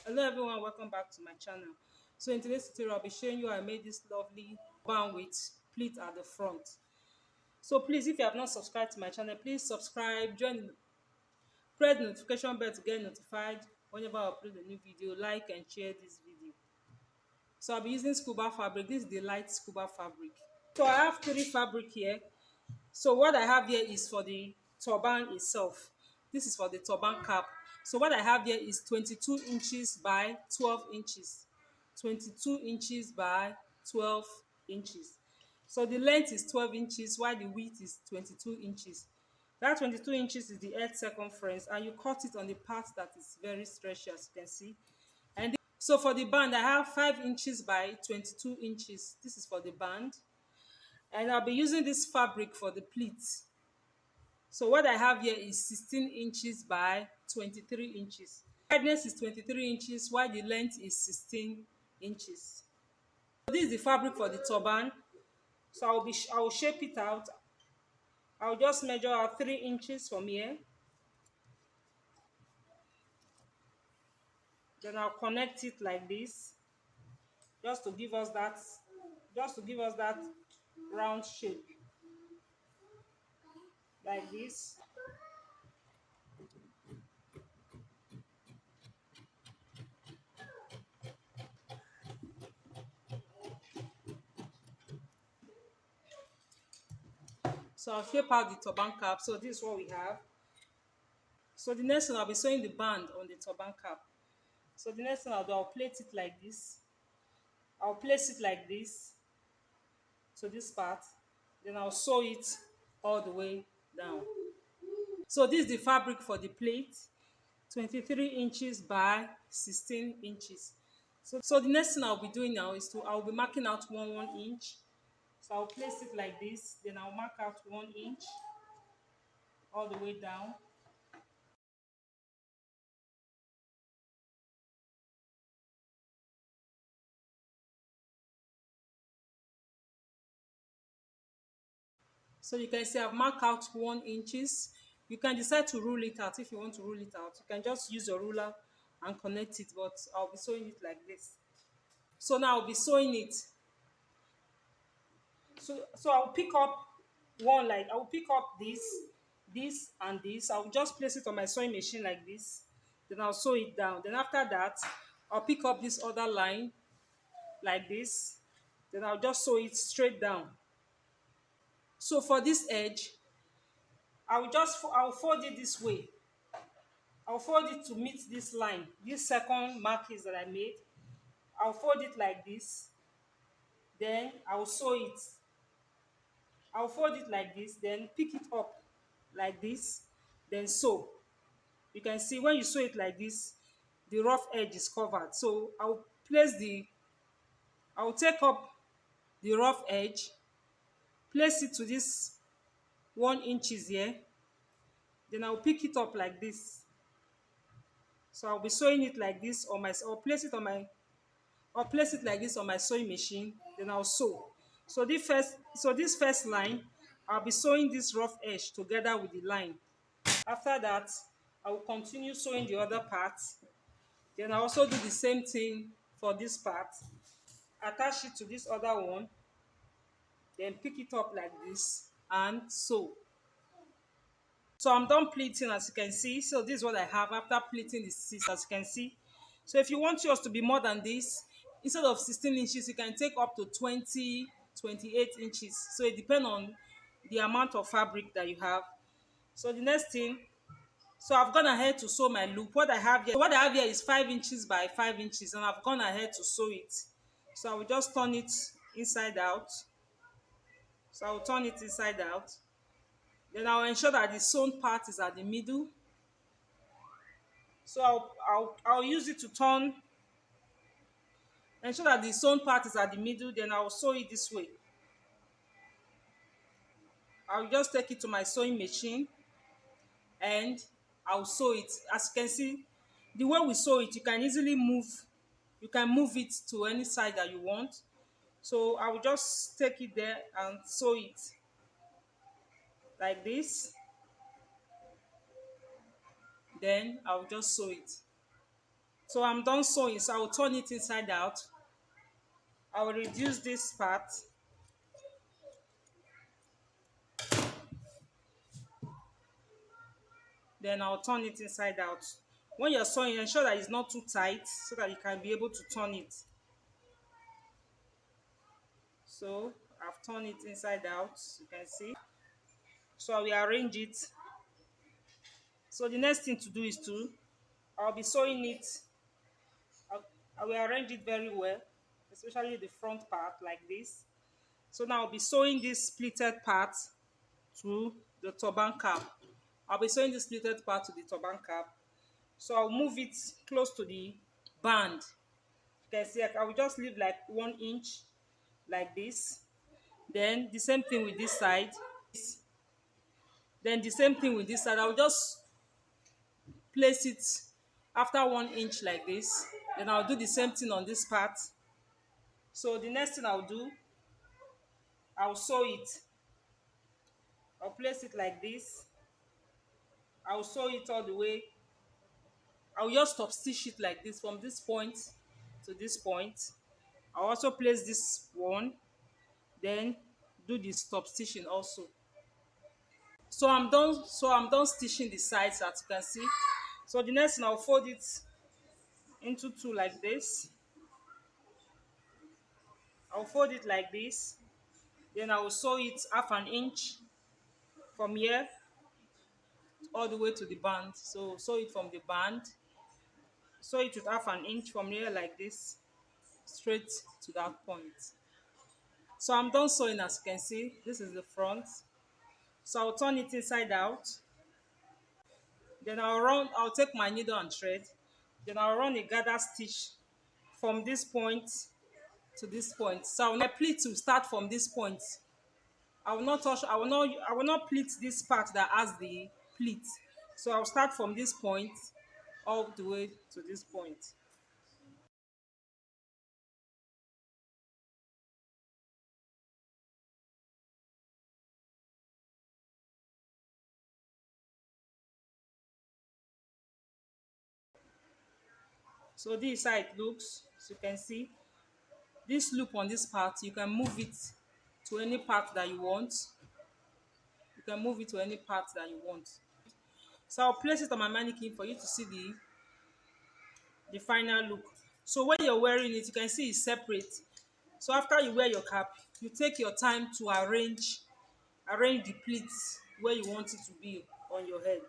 Hello everyone, welcome back to my channel. So in today's tutorial, I'll be showing you how I made this lovely band with pleat at the front. So please, if you have not subscribed to my channel, please subscribe, press the notification bell to get notified whenever I upload a new video. Like and share this video. So I'll be using scuba fabric. This is the light scuba fabric. So I have three fabric here. So what I have here is for the turban itself. This is for the turban cap. So what I have here is 22 inches by 12 inches. 22 inches by 12 inches. So the length is 12 inches while the width is 22 inches. That 22 inches is the head circumference, and you cut it on the part that is very stretchy, as you can see. So for the band, I have 5 inches by 22 inches. This is for the band. And I'll be using this fabric for the pleats. So what I have here is 16 inches by 23 inches. Wideness is 23 inches while the length is 16 inches. So this is the fabric for the turban. So I will shape it out. I'll just measure out 3 inches from here. Then I'll connect it like this, just to give us that round shape, like this. So I'll shape out the turban cap. So this is what we have. So the next thing, I'll be sewing the band on the turban cap. So the next thing I'll do, I'll plait it like this. I'll place it like this to this part. Then I'll sew it all the way down. So this is the fabric for the plate, 23 inches by 16 inches. So the next thing I'll be doing now is I'll be marking out 1 inch. So I'll place it like this. Then I'll mark out 1 inch all the way down. So you can see I've marked out 1 inches. You can decide to rule it out if you want to rule it out. You can just use your ruler and connect it, but I'll be sewing it like this. So now I'll be sewing it. So I'll pick up I'll pick up this and this. I'll just place it on my sewing machine like this. Then I'll sew it down. Then after that, I'll pick up this other line like this. Then I'll just sew it straight down. So for this edge, I'll fold it this way. I'll fold it to meet this line, this second markings that I made. I'll fold it like this. Then I'll sew it. I'll fold it like this, then pick it up like this, then sew. You can see when you sew it like this, the rough edge is covered. So I'll take up the rough edge, place it to this 1 inches here, then I'll pick it up like this. So I'll be sewing it like this I'll place it like this on my sewing machine, then I'll sew. So this first line, I'll be sewing this rough edge together with the line. After that, I will continue sewing the other part. Then I also do the same thing for this part. Attach it to this other one, then pick it up like this and sew. So I'm done pleating, as you can see. So this is what I have after pleating the 6, as you can see. So if you want yours to be more than this, instead of 16 inches, you can take up to 20, 28 inches. So it depends on the amount of fabric that you have. So the next thing, so I've gone ahead to sew my loop. What I have here is 5 inches by 5 inches, and I've gone ahead to sew it. So I will just turn it inside out. So I will turn it inside out. Then I'll ensure that the sewn part is at the middle. So I'll use it to turn, ensure that the sewn part is at the middle. Then I'll sew it this way. I'll just take it to my sewing machine and I'll sew it. As you can see, the way we sew it, you can easily move. You can move it to any side that you want. So I will just take it there and sew it like this. Then I'll just sew it. So I'm done sewing, so I will turn it inside out. I will reduce this part. Then I'll turn it inside out. When you're sewing, ensure that it's not too tight so that you can be able to turn it. So I've turned it inside out, you can see. So I will arrange it. So the next thing to do is I'll be sewing it. I'll, I will arrange it very well, especially the front part like this. So now I'll be sewing this pleated part to the turban cap. I'll be sewing this pleated part to the turban cap. So I'll move it close to the band. You can see I will just leave like 1 inch like this. Then the same thing with this side. Then the same thing with this side. I'll just place it after 1 inch like this. Then I'll do the same thing on this part. So the next thing I'll do, I'll sew it. I'll place it like this. I'll sew it all the way. I'll just stop stitch it like this from this point to this point. I'll also place this one, then do the stop stitching also. So I'm done stitching the sides, as you can see. So the next thing, I'll fold it into two like this. I'll fold it like this. Then I will sew it half an inch from here all the way to the band. So sew it from the band. Sew it with half an inch from here like this, straight to that point. So I'm done sewing, as you can see. This is the front. So I'll turn it inside out. Then I'll take my needle and thread. Then I'll run a gather stitch from this point to this point. So my pleat will start from this point. I will not pleat this part that has the pleat. So I'll start from this point all the way to this point. So this is how it looks. As you can see, this loop on this part, you can move it to any part that you want. You can move it to any part that you want. So I'll place it on my mannequin for you to see the final look. So when you're wearing it, you can see it's separate. So after you wear your cap, you take your time to arrange the pleats where you want it to be on your head.